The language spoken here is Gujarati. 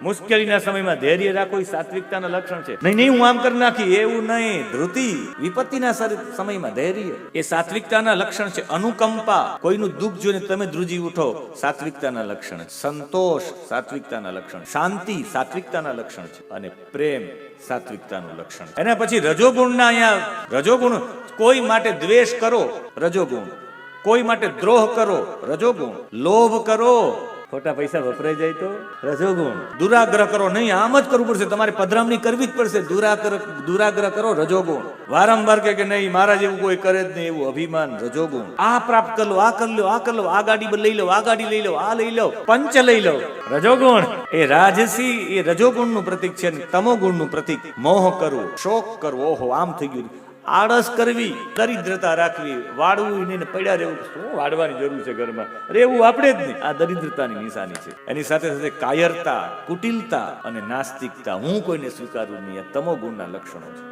મુશ્કેલીના સમયમાં ધૈર્ય રાખો એ સાત્વિકતાના લક્ષણ છે. નહીં હું આમ કરી નાખી એવું નહીં. ધૃતિ, વિપત્તિના સમયમાં ધૈર્ય એ સાત્વિકતાના લક્ષણ છે. અનુકંપા, કોઈનું દુઃખ જોઈને તમે ધ્રુજી ઉઠો, સાત્વિકતાના લક્ષણ. સંતોષ સાત્વિકતાના લક્ષણ. શાંતિ સાત્વિકતાના લક્ષણ છે. અને પ્રેમ સાત્વિકતાનું લક્ષણ. એના પછી રજોગુણના અહીંયા રજોગુણ, કોઈ માટે દ્વેષ કરો રજોગુણ, કોઈ માટે દ્રોહ કરો રજોગુણ, લોભ કરો ખોટા પૈસા વપરાઈ જાય તો રજોગુણ, દુરાગ્રહ કરો નહીં આમ જ કરવું પડશે, તમારે પધરામણી કરવી જ પડશે, દુરાગ્રહ કરો રજોગુણ, વારંવાર કે નહીં મારા જેવું કોઈ કરે જ નહીં એવું અભિમાન રજોગુણ, આ પ્રાપ્ત કરી લો, આ કરી લો, આ કરી લો, આ ગાડી લઈ લો, આ ગાડી લઈ લો, આ લઈ લો, પંચ લઈ લો રજોગુણ. એ રાજસી એ રજોગુણ નું પ્રતીક છે. તમોગુણ નું પ્રતીક મોહ કરવું, શોક કરવો, ઓહો આમ થઈ ગયું, આળસ કરવી, દરિદ્રતા રાખવી, વાળવું નહીં ને પડ્યા રહેવું. શું વાળવાની જરૂર છે ઘરમાં? રહેવું આપણે જ નહીં. આ દરિદ્રતાની નિશાની છે. એની સાથે સાથે કાયરતા, કુટિલતા અને નાસ્તિકતા, હું કોઈને સ્વીકારું નહીં, આ તમોગુણના લક્ષણો છે.